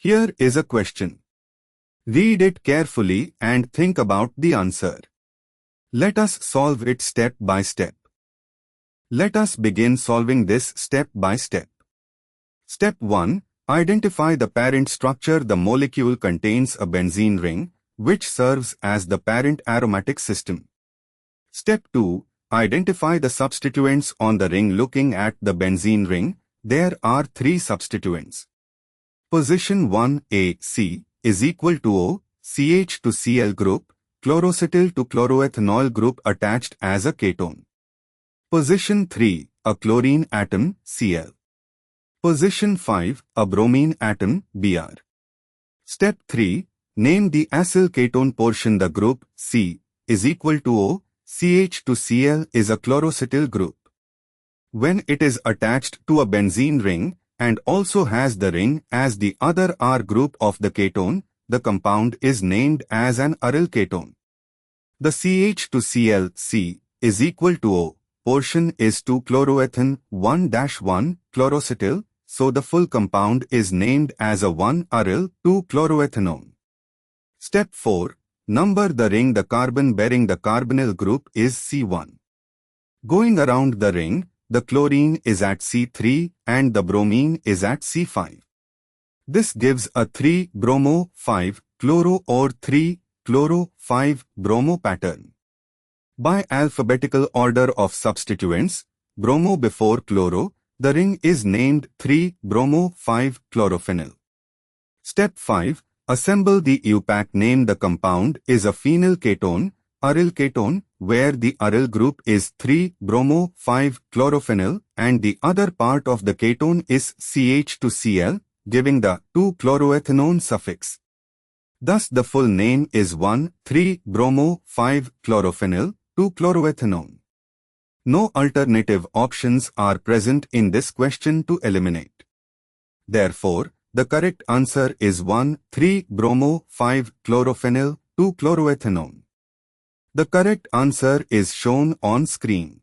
Here is a question. Read it carefully and think about the answer. Let us solve it step by step. Let us begin solving this step by step. Step 1. Identify the parent structure. The molecule contains a benzene ring, which serves as the parent aromatic system. Step 2. Identify the substituents on the ring. Looking at the benzene ring, there are 3 substituents. Position 1A C is equal to O, CH2Cl group, chloroacetyl to chloroethanol group attached as a ketone. Position 3, a chlorine atom, Cl. Position 5, a bromine atom, Br. Step 3, name the acyl ketone portion. The group C is equal to O, CH2Cl is a chloroacetyl group. When it is attached to a benzene ring and also has the ring as the other R group of the ketone, the compound is named as an aryl ketone. The CH2Cl C is equal to O portion is 2-chloroethane 1-1 chloroacetyl, so the full compound is named as a 1-aryl 2-chloroethanone. Step 4. Number the ring. The carbon bearing the carbonyl group is C1. Going around the ring, the chlorine is at C3 and the bromine is at C5. This gives a 3-bromo-5-chloro or 3-chloro-5-bromo pattern. By alphabetical order of substituents, bromo before chloro, the ring is named 3-bromo-5-chlorophenyl. Step 5. Assemble the IUPAC name. The compound is a phenyl ketone, aryl ketone, where the aryl group is 3-bromo-5-chlorophenyl and the other part of the ketone is CH2Cl, giving the 2-chloroethanone suffix. Thus the full name is 1,3-bromo-5-chlorophenyl 2-chloroethanone. No alternative options are present in this question to eliminate. Therefore, the correct answer is 1,3-bromo-5-chlorophenyl 2-chloroethanone. The correct answer is shown on screen.